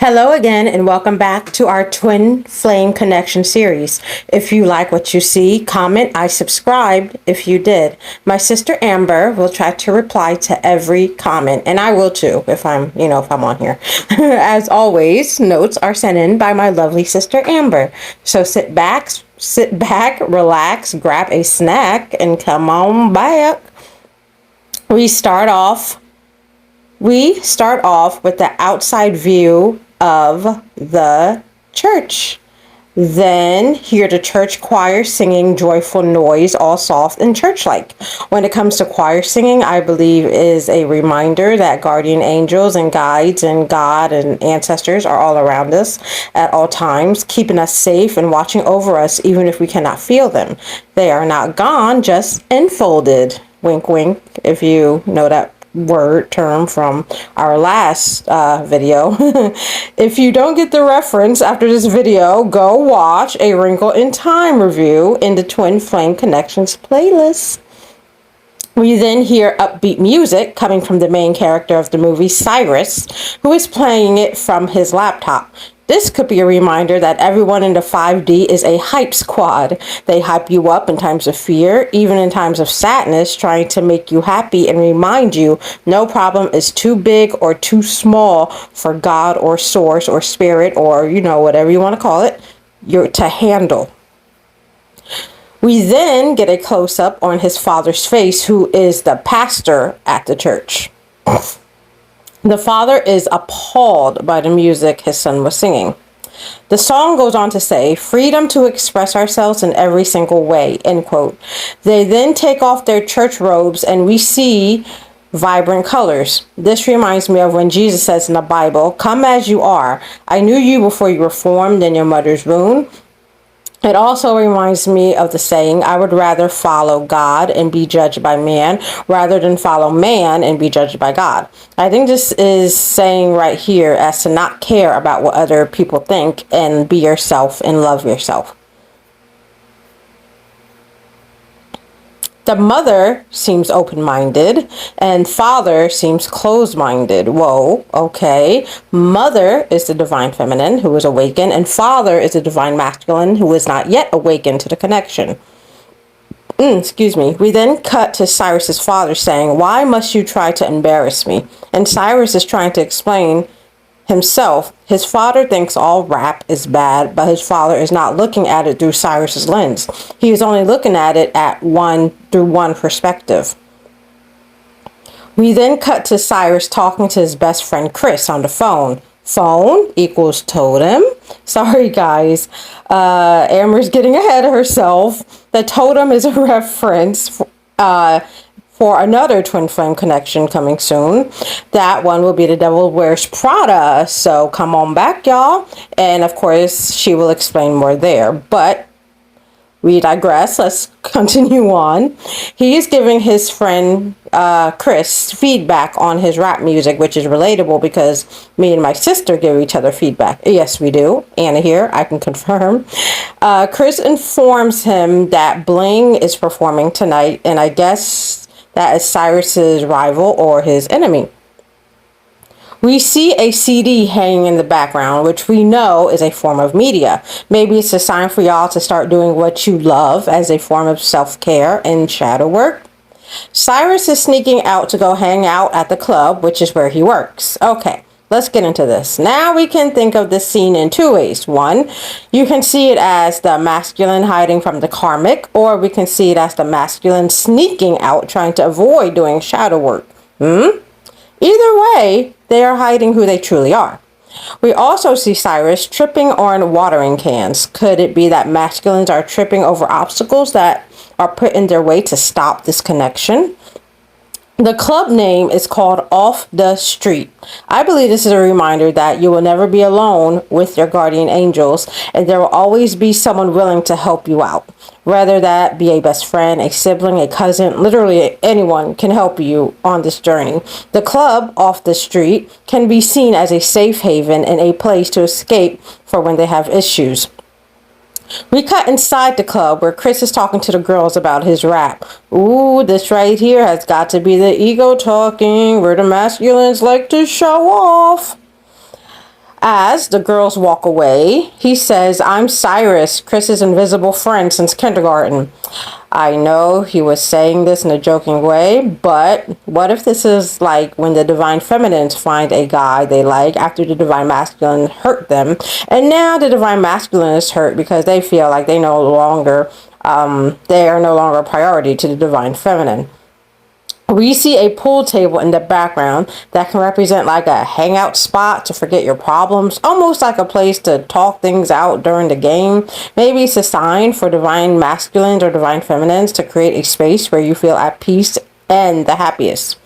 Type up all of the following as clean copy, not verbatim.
Hello again and welcome back to our Twin Flame Connection series. If you like what you see, comment I subscribed if you did. My sister Amber will try to reply to every comment, and I will too if I'm on here. As always, notes are sent in by my lovely sister Amber. So sit back, relax, grab a snack, and come on back. We start off with the outside view of the church. Then hear the church choir singing joyful noise, all soft and church-like. When it comes to choir singing, I believe is a reminder that guardian angels and guides and God and ancestors are all around us at all times, keeping us safe and watching over us even if we cannot feel them. They are not gone, just enfolded. Wink, wink, if you know that term from our last video. If you don't get the reference after this video, go watch A Wrinkle in Time review in the Twin Flame Connections playlist. We then hear upbeat music coming from the main character of the movie, Cyrus, who is playing it from his laptop. This could be a reminder that everyone in the 5D is a hype squad. They hype you up in times of fear, even in times of sadness, trying to make you happy and remind you no problem is too big or too small for God or source or spirit or, whatever you want to call it, to handle. We then get a close-up on his father's face, who is the pastor at the church. The father is appalled by the music his son was singing. The song goes on to say, freedom to express ourselves in every single way, end quote. They then take off their church robes and we see vibrant colors. This reminds me of when Jesus says in the Bible, come as you are. I knew you before you were formed in your mother's womb. It also reminds me of the saying, I would rather follow God and be judged by man rather than follow man and be judged by God. I think this is saying right here as to not care about what other people think and be yourself and love yourself. The mother seems open-minded and father seems closed-minded. Whoa, okay. Mother is the divine feminine who is awakened, and father is the divine masculine who is not yet awakened to the connection. Excuse me. We then cut to Cyrus's father saying, why must you try to embarrass me? And Cyrus is trying to explain himself. His father thinks all rap is bad, but his father is not looking at it through Cyrus's lens. He is only looking at it through one perspective. We then cut to Cyrus talking to his best friend Chris on the phone. Phone equals totem. Sorry guys, Amber's getting ahead of herself. The totem is a reference for another Twin Flame Connection coming soon. That one will be The Devil Wears Prada. So come on back, y'all. And of course, she will explain more there. But we digress. Let's continue on. He is giving his friend Chris feedback on his rap music, which is relatable because me and my sister give each other feedback. Yes, we do. Anna here, I can confirm. Chris informs him that Bling is performing tonight, and I guess that is Cyrus's rival or his enemy. We see a CD hanging in the background, which we know is a form of media. Maybe it's a sign for y'all to start doing what you love as a form of self-care and shadow work. Cyrus is sneaking out to go hang out at the club, which is where he works. Okay, let's get into this. Now we can think of this scene in two ways. One, you can see it as the masculine hiding from the karmic, or we can see it as the masculine sneaking out, trying to avoid doing shadow work. Either way, they are hiding who they truly are. We also see Cyrus tripping on watering cans. Could it be that masculines are tripping over obstacles that are put in their way to stop this connection? The club name is called Off the Street. I believe this is a reminder that you will never be alone with your guardian angels, and there will always be someone willing to help you out. Whether that be a best friend, a sibling, a cousin, literally anyone can help you on this journey. The club Off the Street can be seen as a safe haven and a place to escape for when they have issues. We cut inside the club where Chris is talking to the girls about his rap. Ooh, this right here has got to be the ego talking, where the masculines like to show off. As the girls walk away, he says, I'm Cyrus, Chris's invisible friend since kindergarten. I know he was saying this in a joking way, but what if this is like when the divine feminines find a guy they like after the divine masculine hurt them, and now the divine masculine is hurt because they feel like they are no longer a priority to the divine feminine. We see a pool table in the background that can represent like a hangout spot to forget your problems, almost like a place to talk things out during the game. Maybe it's a sign for divine masculines or divine feminines to create a space where you feel at peace and the happiest.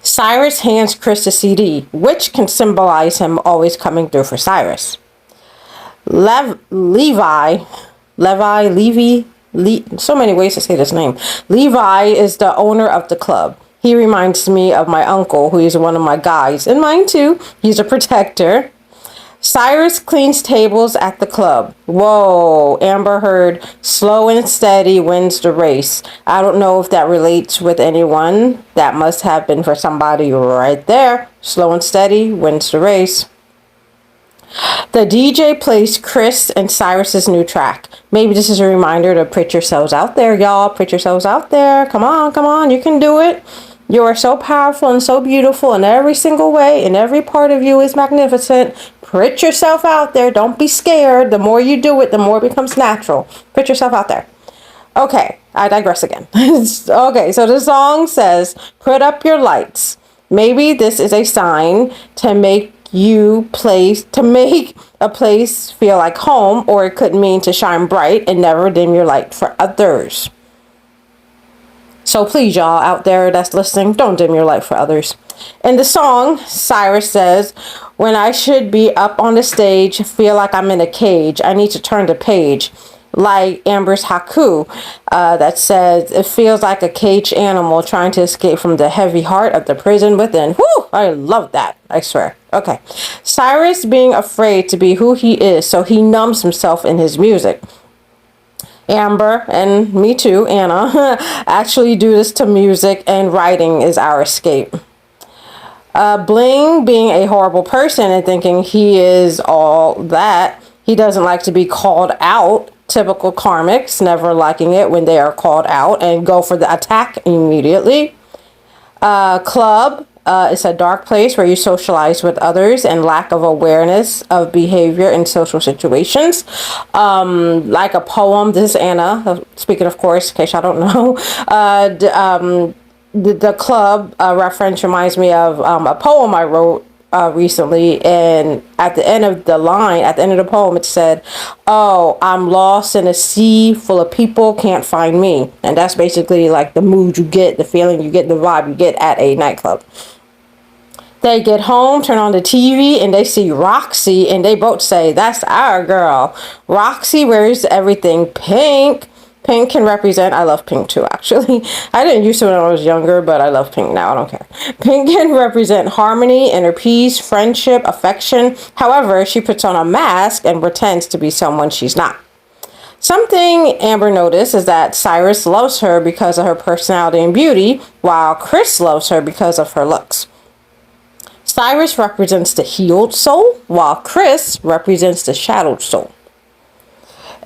Cyrus hands Chris the CD, which can symbolize him always coming through for Cyrus. Levi, so many ways to say this name. Levi is the owner of the club. He reminds me of my uncle, who is one of my guys, and mine too. He's a protector. Cyrus cleans tables at the club. Whoa, Amber Heard, slow and steady wins the race. I don't know if that relates with anyone. That must have been for somebody right there. Slow and steady wins the race. The DJ plays Chris and Cyrus's new track. Maybe this is a reminder to put yourselves out there, y'all. Put yourselves out there. Come on. You can do it. You are so powerful and so beautiful in every single way, and every part of you is magnificent. Put yourself out there. Don't be scared. The more you do it, the more it becomes natural. Put yourself out there. Okay, I digress again. Okay, so the song says, put up your lights. Maybe this is a sign to make a place feel like home, or it could mean to shine bright and never dim your light for others. So please, y'all out there that's listening, don't dim your light for others. In the song, Cyrus says, when I should be up on the stage, feel like I'm in a cage, I need to turn the page. Like Amber's haiku that says, it feels like a caged animal trying to escape from the heavy heart of the prison within. Whoo! I love that. I swear. Okay. Cyrus being afraid to be who he is, so he numbs himself in his music. Amber, and me too, Anna, actually do this to music, and writing is our escape. Bling being a horrible person and thinking he is all that. He doesn't like to be called out. Typical karmics, never liking it when they are called out and go for the attack immediately. Club is a dark place where you socialize with others and lack of awareness of behavior in social situations. Like a poem, this is Anna, speaking of course, in case I don't know. The club reference reminds me of a poem I wrote recently, and at the end of the poem, it said, oh, I'm lost in a sea full of people, can't find me. And that's basically like the mood you get, the feeling you get, the vibe you get at a nightclub. They get home, turn on the TV, and they see Roxy, and they both say, that's our girl. Roxy wears everything pink. Pink can represent, I love pink too, actually. I didn't used to when I was younger, but I love pink now. I don't care. Pink can represent harmony, inner peace, friendship, affection. However, she puts on a mask and pretends to be someone she's not. Something Amber noticed is that Cyrus loves her because of her personality and beauty, while Chris loves her because of her looks. Cyrus represents the healed soul, while Chris represents the shadowed soul.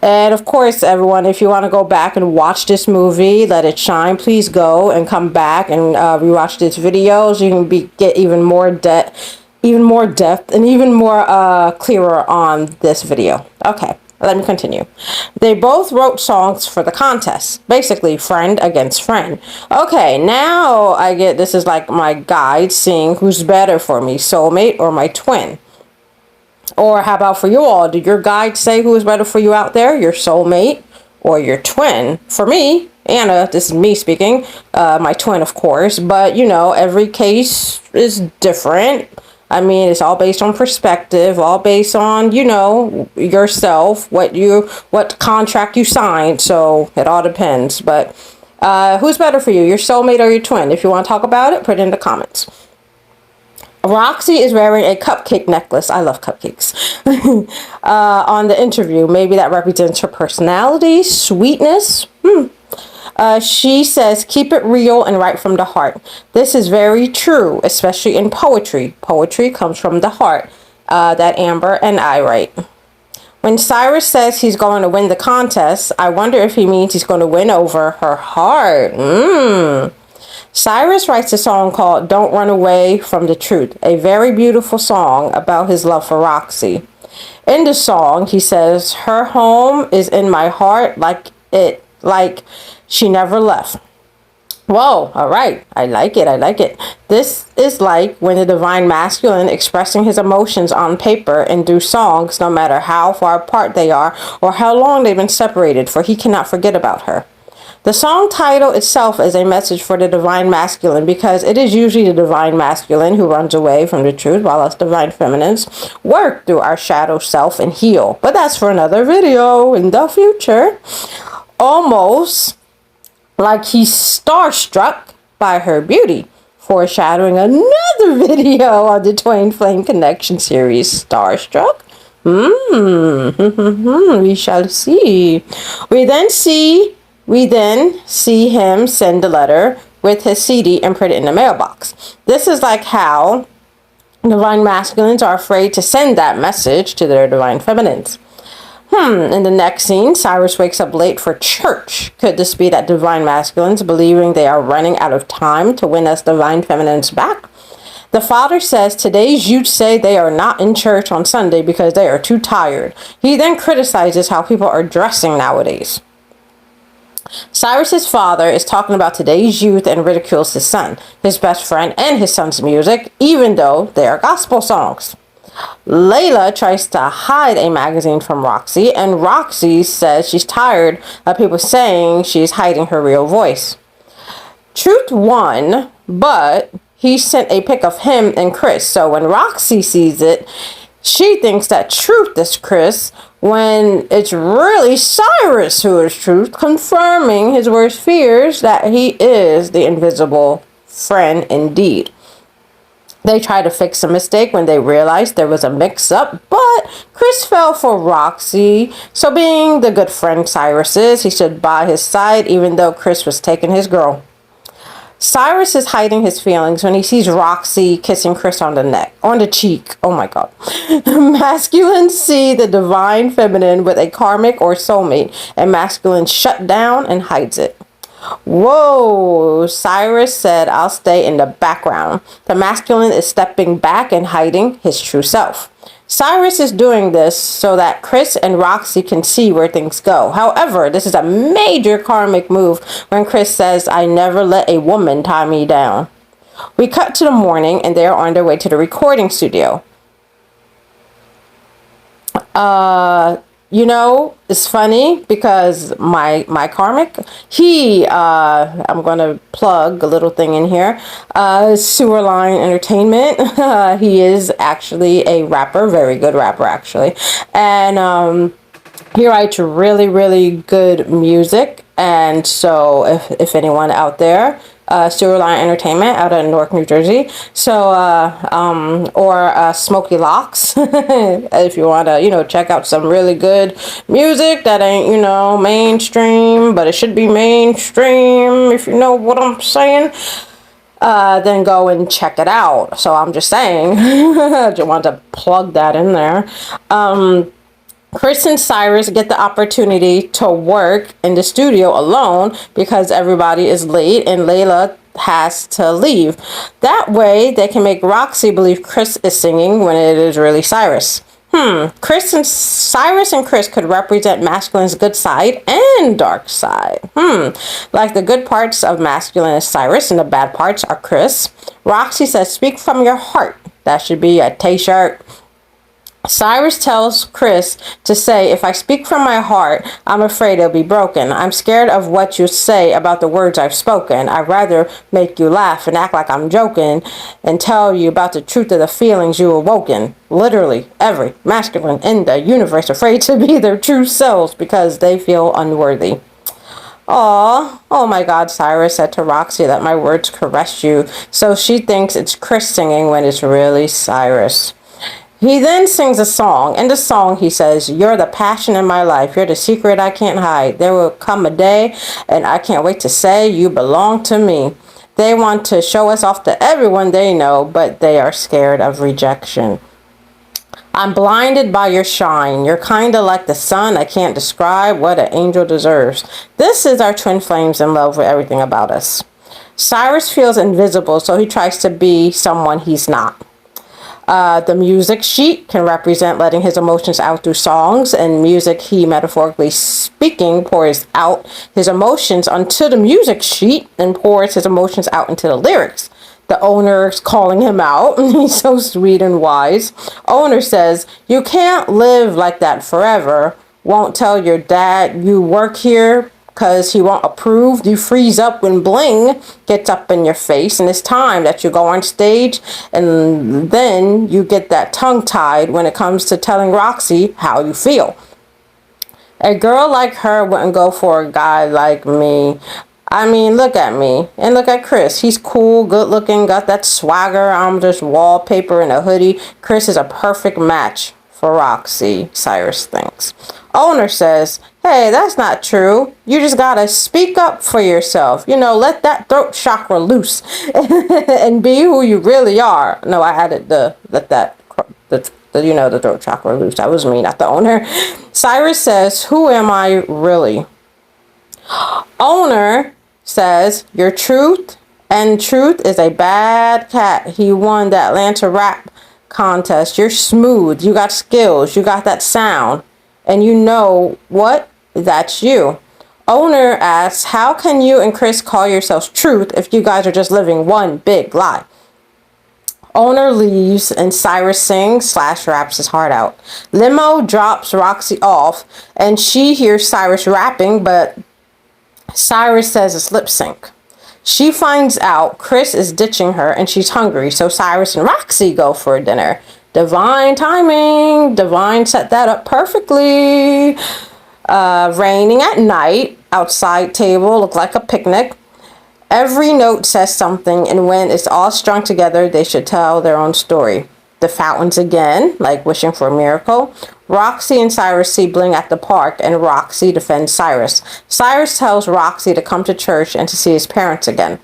And of course, everyone, if you want to go back and watch this movie, Let It Shine, please go and come back and rewatch this video so you can get even more depth, and even more clearer on this video. Okay, let me continue. They both wrote songs for the contest, basically friend against friend. Okay, now I get this is like my guide seeing who's better for me, soulmate or my twin. Or how about for you all? Did your guide say who is better for you out there? Your soulmate or your twin? For me, Anna, this is me speaking, my twin, of course. But, you know, every case is different. I mean, it's all based on perspective, all based on, you know, yourself, what contract you signed. So it all depends. But who's better for you, your soulmate or your twin? If you want to talk about it, put it in the comments. Roxy is wearing a cupcake necklace. I love cupcakes. On the interview. Maybe that represents her personality, sweetness. She says, keep it real and right from the heart. This is very true, especially in poetry. Poetry comes from the heart. that Amber and I write. When Cyrus says he's going to win the contest, I wonder if he means he's going to win over her heart. Cyrus writes a song called Don't Run Away from the Truth, a very beautiful song about his love for Roxy. In the song, he says, her home is in my heart like she never left. Whoa, all right. I like it. I like it. This is like when the divine masculine expressing his emotions on paper and through songs, no matter how far apart they are or how long they've been separated, for he cannot forget about her. The song title itself is a message for the divine masculine because it is usually the divine masculine who runs away from the truth while us divine feminines work through our shadow self and heal. But that's for another video in the future. Almost like he's starstruck by her beauty, foreshadowing another video on the Twin Flame Connection series, Starstruck. We shall see. We then see him send the letter with his CD and put it in the mailbox. This is like how divine masculines are afraid to send that message to their divine feminines. In the next scene, Cyrus wakes up late for church. Could this be that divine masculines believing they are running out of time to win us divine feminines back? The father says today's youth say they are not in church on Sunday because they are too tired. He then criticizes how people are dressing nowadays. Cyrus's father is talking about today's youth and ridicules his son, his best friend, and his son's music, even though they are gospel songs. Layla tries to hide a magazine from Roxy, and Roxy says she's tired of people saying she's hiding her real voice. Truth won, but he sent a pic of him and Chris, so when Roxy sees it, she thinks that Truth is Chris, when it's really Cyrus who is Truth, confirming his worst fears that he is the invisible friend indeed. They try to fix a mistake when they realized there was a mix-up, but Chris fell for Roxy. So being the good friend Cyrus is, he stood by his side even though Chris was taking his girl. Cyrus is hiding his feelings when he sees Roxy kissing Chris on the cheek. Oh my God. Masculines see the divine feminine with a karmic or soulmate, and masculine shut down and hides it. Whoa, Cyrus said, I'll stay in the background. The masculine is stepping back and hiding his true self. Cyrus is doing this so that Chris and Roxy can see where things go. However, this is a major karmic move when Chris says, I never let a woman tie me down. We cut to the morning and they are on their way to the recording studio. You know, it's funny because my karmic, I'm going to plug a little thing in here, Sewerline Entertainment. He is actually a rapper, very good rapper actually. And he writes really, really good music. And so if anyone out there, Sewerline Entertainment out of Newark, New Jersey. So, or Smoky Locks, if you want to, check out some really good music that ain't, mainstream, but it should be mainstream, if you know what I'm saying. Then go and check it out. So I'm just saying, I just want to plug that in there. Chris and Cyrus get the opportunity to work in the studio alone because everybody is late and Layla has to leave. That way they can make Roxy believe Chris is singing when it is really Cyrus. Cyrus and Chris could represent masculine's good side and dark side. Like the good parts of masculine is Cyrus and the bad parts are Chris. Roxy says, speak from your heart. That should be a t-shirt. Cyrus tells Chris to say, if I speak from my heart, I'm afraid it'll be broken. I'm scared of what you say about the words I've spoken. I'd rather make you laugh and act like I'm joking and tell you about the truth of the feelings you awoken. Literally, every masculine in the universe afraid to be their true selves because they feel unworthy. Oh my God, Cyrus said to Roxy that my words caress you. So she thinks it's Chris singing when it's really Cyrus. He then sings a song. In the song, he says, you're the passion in my life. You're the secret I can't hide. There will come a day, and I can't wait to say you belong to me. They want to show us off to everyone they know, but they are scared of rejection. I'm blinded by your shine. You're kind of like the sun. I can't describe what an angel deserves. This is our twin flames in love with everything about us. Cyrus feels invisible, so he tries to be someone he's not. The music sheet can represent letting his emotions out through songs, and music, he metaphorically speaking pours out his emotions onto the music sheet and pours his emotions out into the lyrics. The owner is calling him out. He's so sweet and wise. Owner says, you can't live like that forever. Won't tell your dad you work here because he won't approve. You freeze up when bling gets up in your face, and it's time that you go on stage, and then you get that tongue tied when it comes to telling Roxy how you feel. A girl like her wouldn't go for a guy like me. I mean, look at me and look at Chris. He's cool, good looking, got that swagger. I'm just wallpaper in a hoodie. Chris is a perfect match for Roxy, Cyrus thinks. Owner says, hey, that's not true. You just gotta speak up for yourself. You know, let that throat chakra loose and be who you really are. No, I added the throat chakra loose. That was me, not the owner. Cyrus says, who am I really? Owner says, your truth, and truth is a bad cat. He won that Atlanta rap contest. You're smooth. You got skills. You got that sound. And you know what? That's you. Owner asks, how can you and Chris call yourselves truth if you guys are just living one big lie? Owner leaves and Cyrus sings / raps his heart out. Limo drops Roxy off and she hears Cyrus rapping, but Cyrus says it's lip sync. She finds out Chris is ditching her and she's hungry, so Cyrus and Roxy go for a dinner. Divine timing. Divine set that up perfectly. Raining at night. Outside table look like a picnic. Every note says something, and when it's all strung together, they should tell their own story. The fountains again, like wishing for a miracle. Roxy and Cyrus see bling at the park, and Roxy defends Cyrus. Cyrus tells Roxy to come to church and to see his parents again.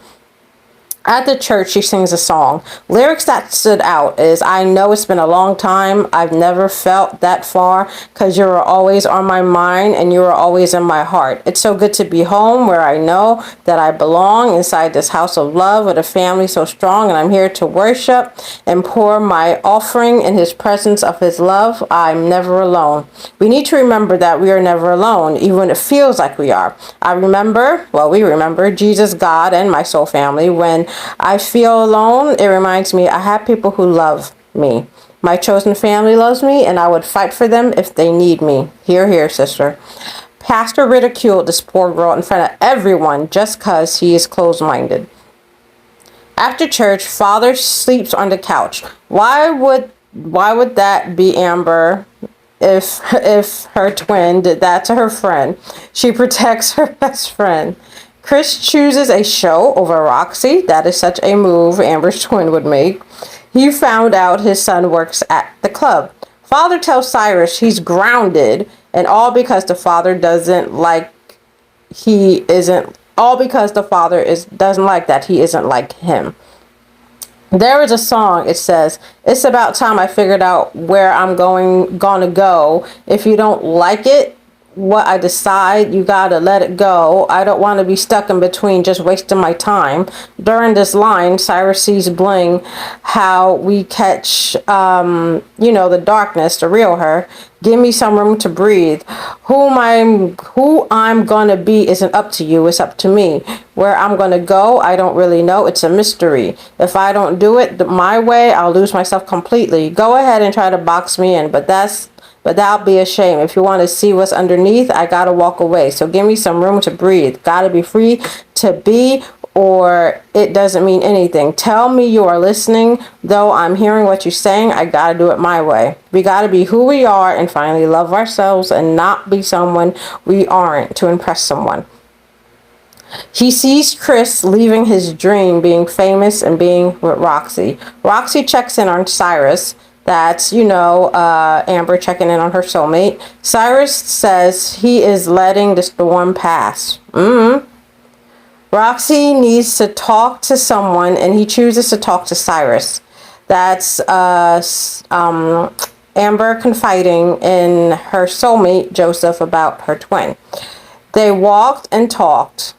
At the church, she sings a song. Lyrics that stood out is, I know it's been a long time. I've never felt that far because you were always on my mind and you were always in my heart. It's so good to be home where I know that I belong inside this house of love with a family so strong, and I'm here to worship and pour my offering in his presence of his love. I'm never alone. We need to remember that we are never alone, even when it feels like we are. We remember Jesus, God, and my soul family. When I feel alone, it reminds me I have people who love me. My chosen family loves me, and I would fight for them if they need me. Hear, hear, sister. Pastor ridiculed this poor girl in front of everyone just because he is closed-minded. After church, father sleeps on the couch. Why would that be Amber? If her twin did that to her friend, she protects her best friend. Chris chooses a show over Roxy. That is such a move Amber's twin would make. He found out his son works at the club. Father tells Cyrus he's grounded, and all because the father doesn't like that he isn't like him. There is a song, it says, it's about time I figured out where I'm gonna go. If you don't like it, what I decide, you gotta let it go. I don't want to be stuck in between, just wasting my time. During this line, Cyrus sees bling, how we catch, the darkness, the real her. Give me some room to breathe. Who I'm gonna be isn't up to you, it's up to me. Where I'm gonna go, I don't really know. It's a mystery. If I don't do it my way, I'll lose myself completely. Go ahead and try to box me in, but that'll be a shame. If you want to see what's underneath, I gotta walk away. So give me some room to breathe. Gotta be free to be, or it doesn't mean anything. Tell me you are listening. Though I'm hearing what you're saying, I gotta do it my way. We gotta be who we are and finally love ourselves and not be someone we aren't to impress someone. He sees Chris leaving his dream, being famous and being with Roxy. Roxy checks in on Cyrus. That's, Amber checking in on her soulmate. Cyrus says he is letting the storm pass. Roxy needs to talk to someone, and he chooses to talk to Cyrus. That's Amber confiding in her soulmate, Joseph, about her twin. They walked and talked.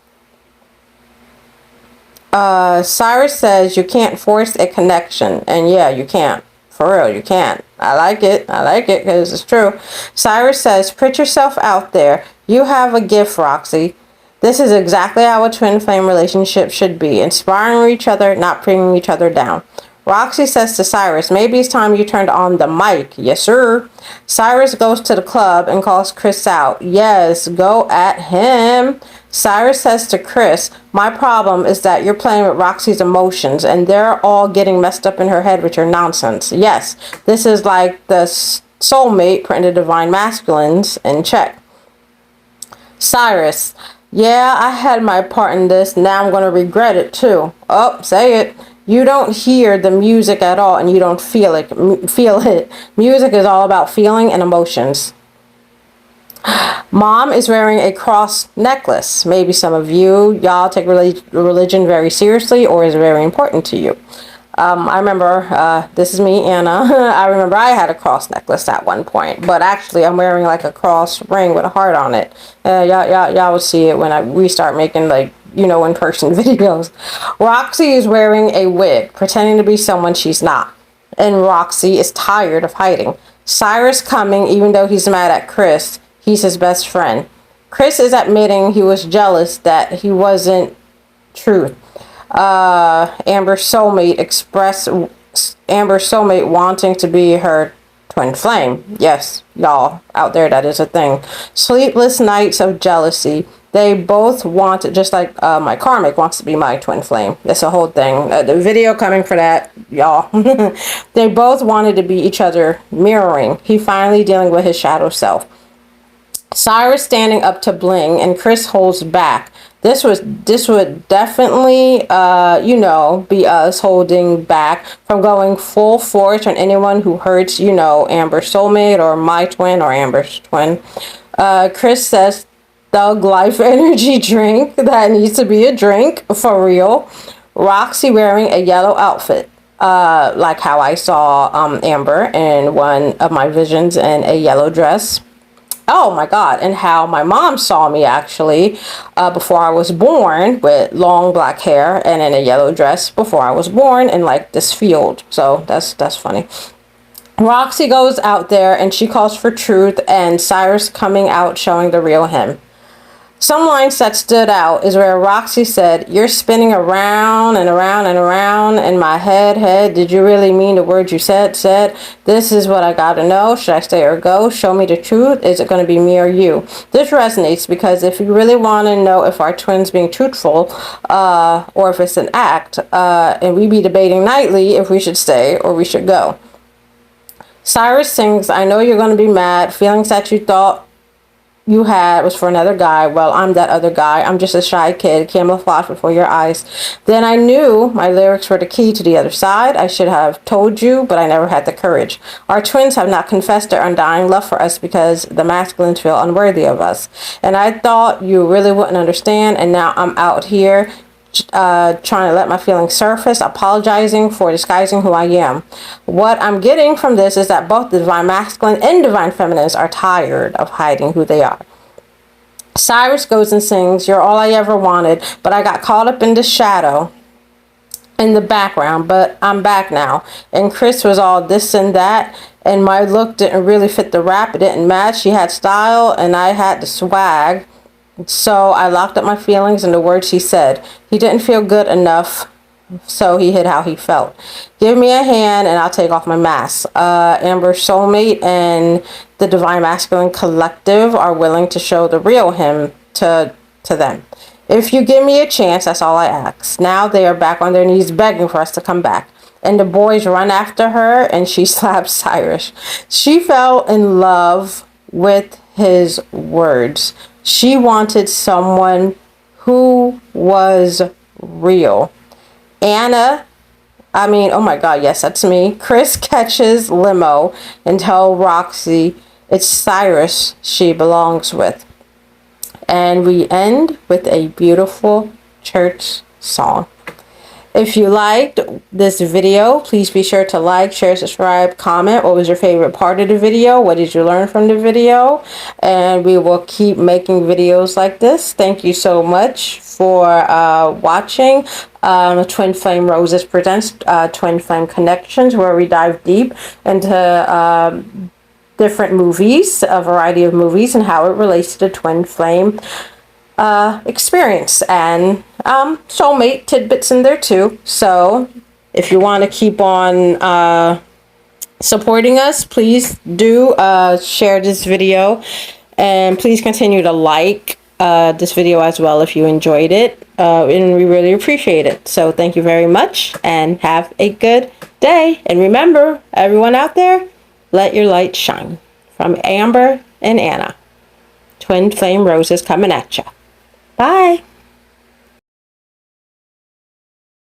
Cyrus says you can't force a connection. And yeah, you can't. For real, you can't. I like it. I like it because it's true. Cyrus says, put yourself out there. You have a gift, Roxy. This is exactly how a twin flame relationship should be. Inspiring each other, not bringing each other down. Roxy says to Cyrus, maybe it's time you turned on the mic. Yes, sir. Cyrus goes to the club and calls Chris out. Yes, go at him. Cyrus says to Chris, my problem is that you're playing with Roxy's emotions and they're all getting messed up in her head with your nonsense. Yes, this is like the soulmate putting the divine masculines in check. Cyrus, yeah, I had my part in this. Now I'm going to regret it too. Oh, say it. You don't hear the music at all and you don't feel it. Music is all about feeling and emotions. Mom is wearing a cross necklace. Maybe some of y'all take religion very seriously or is very important to you. I remember, this is me, Anna. I remember I had a cross necklace at one point, but actually I'm wearing like a cross ring with a heart on it. Y'all will see it when we start making like, in-person videos. Roxy is wearing a wig, pretending to be someone she's not. And Roxy is tired of hiding. Cyrus coming, even though he's mad at Chris, he's his best friend. Chris is admitting he was jealous that he wasn't truth. Amber's soulmate wanting to be her twin flame. Yes, y'all out there, that is a thing. Sleepless nights of jealousy. They both want, just like my karmic wants to be my twin flame. That's a whole thing. The video coming for that, y'all. They both wanted to be each other, mirroring. He finally dealing with his shadow self. Cyrus standing up to bling and Chris holds back. This would definitely, be us holding back from going full force on anyone who hurts, Amber's soulmate or my twin or Amber's twin. Chris says, Thug Life energy drink. That needs to be a drink, for real. Roxy wearing a yellow outfit. Like how I saw Amber in one of my visions in a yellow dress. Oh my God, and how my mom saw me actually before I was born with long black hair and in a yellow dress before I was born in like this field. So that's funny. Roxy goes out there and she calls for truth and Cyrus coming out showing the real him. Some lines that stood out is where Roxy said, you're spinning around and around and around in my head. Did you really mean the words you said? This is what I gotta know. Should I stay or go? Show me the truth. Is it going to be me or you? This resonates because if you really want to know if our twin's being truthful or if it's an act, and we be debating nightly if we should stay or we should go. Cyrus sings, I know you're going to be mad. Feelings that you thought you had was for another guy. Well, I'm that other guy. I'm just a shy kid, camouflage before your eyes. Then I knew my lyrics were the key to the other side. I should have told you, but I never had the courage. Our twins have not confessed their undying love for us because the masculines feel unworthy of us. And I thought you really wouldn't understand, and now I'm out here trying to let my feelings surface, apologizing for disguising who I am. What I'm getting from this is that both the divine masculine and divine feminines are tired of hiding who they are. Cyrus goes and sings, you're all I ever wanted, but I got caught up in the shadow in the background, but I'm back now. And Chris was all this and that, and my look didn't really fit the rap. It didn't match. She had style and I had the swag. So I locked up my feelings and the words he said. He didn't feel good enough, so he hid how he felt. Give me a hand and I'll take off my mask. Amber's soulmate and the Divine Masculine Collective are willing to show the real him to them. If you give me a chance, that's all I ask. Now they are back on their knees begging for us to come back. And the boys run after her and she slaps Cyrus. She fell in love with his words. She wanted someone who was real. Oh my God, yes, that's me. Chris catches limo and tells Roxy it's Cyrus she belongs with. And we end with a beautiful church song. If you liked this video, please be sure to like, share, subscribe, comment. What was your favorite part of the video? What did you learn from the video? And we will keep making videos like this. Thank you so much for watching. Twin Flame Roses presents Twin Flame Connections, where we dive deep into different movies, a variety of movies, and how it relates to the twin flame experience, and soulmate tidbits in there too. So if you want to keep on supporting us, please do share this video, and please continue to like this video as well if you enjoyed it, and we really appreciate it. So thank you very much, and have a good day. And remember, everyone out there, let your light shine. From Amber and Anna, Twin Flame Roses coming at ya. Bye.